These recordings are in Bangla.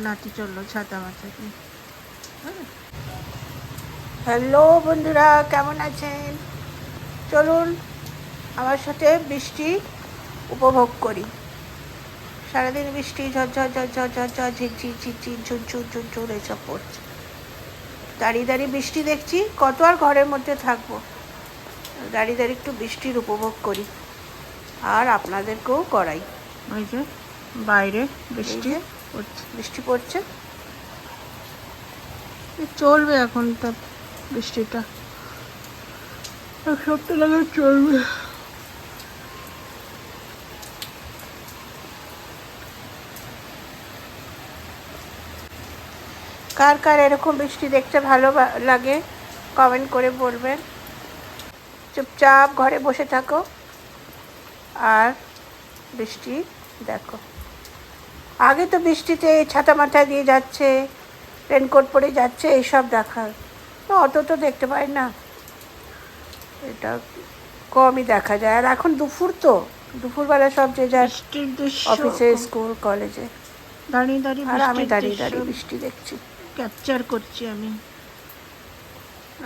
নাতি চললো ছাতা মাথায়। হ্যালো বন্ধুরা, কেমন আছেন? চলুন আমার সাথে বৃষ্টি উপভোগ করি। সারাদিন বৃষ্টি ঝরঝর ঝরঝর ঝরঝর ঝিরঝির ঝিরঝির ঝুরঝুর ঝুরঝুর এসব পড়ছে। দাঁড়িয়ে দাঁড়িয়ে বৃষ্টি দেখছি, কত আর ঘরের মধ্যে থাকবো। দাঁড়িয়ে দাঁড়িয়ে একটু বৃষ্টির উপভোগ করি আর আপনাদেরকেও করাই। ওই যে বাইরে বৃষ্টি পড়ছে, চলবে এখন তা বৃষ্টিটা এক সপ্তাহ লাগে চলবে। কার কার এরকম বৃষ্টি দেখতে ভালো লাগে কমেন্ট করে বলবেন। চুপচাপ ঘরে বসে থাকো আর বৃষ্টি দেখো। আগে তো বৃষ্টিতে ছাতা মাথায় দিয়ে যাচ্ছে, রেনকোট পরে যাচ্ছে, এইসব দেখার অত তো দেখতে পাই না, এটা কমই দেখা যায়। আর এখন দুপুরবেলা সব যে যার অফিসে, স্কুল, কলেজে দাঁড়িয়ে দাঁড়িয়ে, আর আমি দাঁড়িয়ে দাঁড়িয়ে বৃষ্টি দেখছি, ক্যাপচার করছি আমি।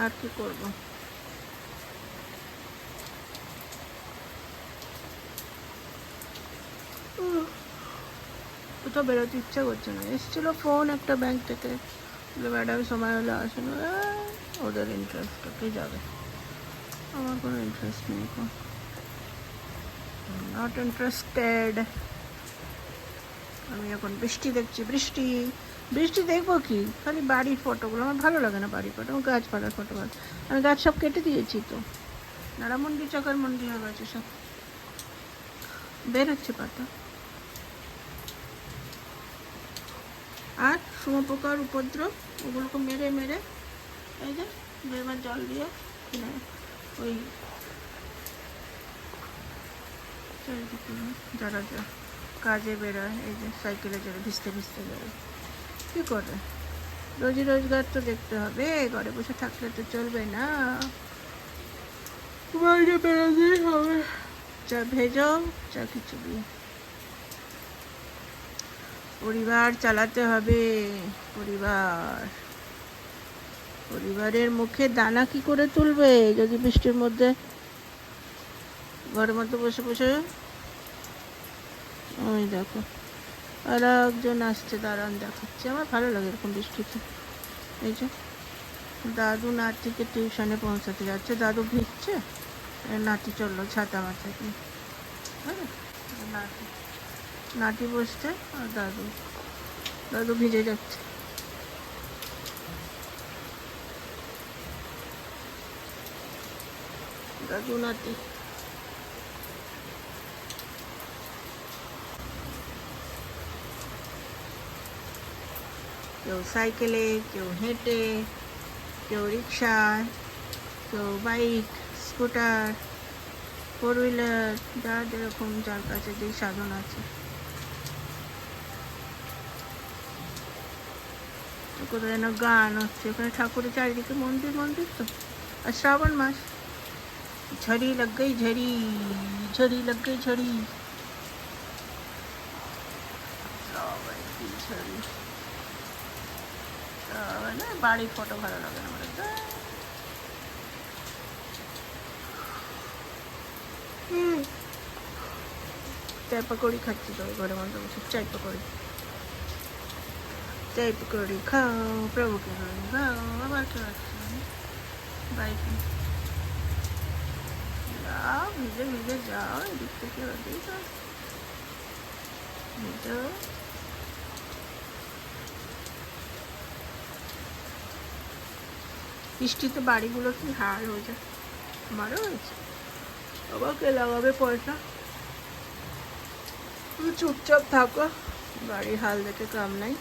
আর কি করব? কোথাও বেরোতে ইচ্ছা করছে না। এসেছিলো ফোন একটা ব্যাংক থেকে, ম্যাডাম সময় হলে আসেন, ওদের ইন্টারেস্টটাকে যাবে, আমার কোনো ইন্টারেস্ট নেই, নট ইন্টারেস্টেড। আমি এখন বৃষ্টি দেখছি। বৃষ্টি দেখবো কি, খালি বাড়ির ফটোগুলো আমার ভালো লাগে না। বাড়ির ফটো, গাছপালার ফটো ভালো। আমি গাছ সব কেটে দিয়েছি তো, নাড়ামন্ডি চাকারমন্ডি হয়ে গেছে, সব বেরোচ্ছে পাতা। আর শুঁয়োপোকার উপদ্রব, ওগুলোকে মেরে মেরে এই যে বেমার জল দিয়ে ওই যারা কাজে বেরোয়, এই যে সাইকেলে যারা ভিজতে ভিজতে বেরোয়, কী করে? রোজি রোজগার তো দেখতে হবে, ঘরে বসে থাকলে তো চলবে না, বাইরে বেরোতেই হবে। চা ভেজো, চা খিচুড়ি, পরিবার চালাতে হবে। পরিবারের মুখে দানা কি করে তুলবে যদি বৃষ্টির মধ্যে ঘরের মধ্যে বসে বসে? ওই দেখো আর একজন আসছে, দাঁড়ান দেখাচ্ছে। আমার ভালো লাগে এরকম বৃষ্টিতে। এই যে দাদু নাতিকে টিউশনে পৌঁছাতে যাচ্ছে, দাদু ভিজছে, নাতি চললো ছাতা মাথায়। নাতি বসছে আর দাদু ভিজে যাচ্ছে। দাদু নাতি কেউ সাইকেলে, কেউ হেঁটে, কেউ রিক্সায়, কেউ বাইক, স্কুটার, ফোর হুইলার, যার যেরকম যার কাছে যেই সাধন আছে। কোথায় যেন গান হচ্ছে, ওখানে ঠাকুরের চারিদিকে মন্দির তো। আর শ্রাবণ মাস, ঝড়ি লগ গই ঝড়ি, ঝড়ি লগ গই ঝড়ি, ঝড়ি। বাড়ির ফটো ভালো লাগে না আমার। চাই পকৌড়ি খাচ্ছি তো ঘরের মধ্যে বসে। চাই পকৌড়ি খাও, প্রভুকে খাও, আবার কেউ আসছে বাইকে। যাও ভিজে ভিজে যাও, এদিক থেকে ওদিক ভিজো। বৃষ্টিতে বাড়িগুলো কি হাল হয়ে যায়, আমারও হয়েছে। আমাকে লাগাবে পয়সা, চুপচাপ থাকো, বাড়ির হাল দেখে কাম নাই।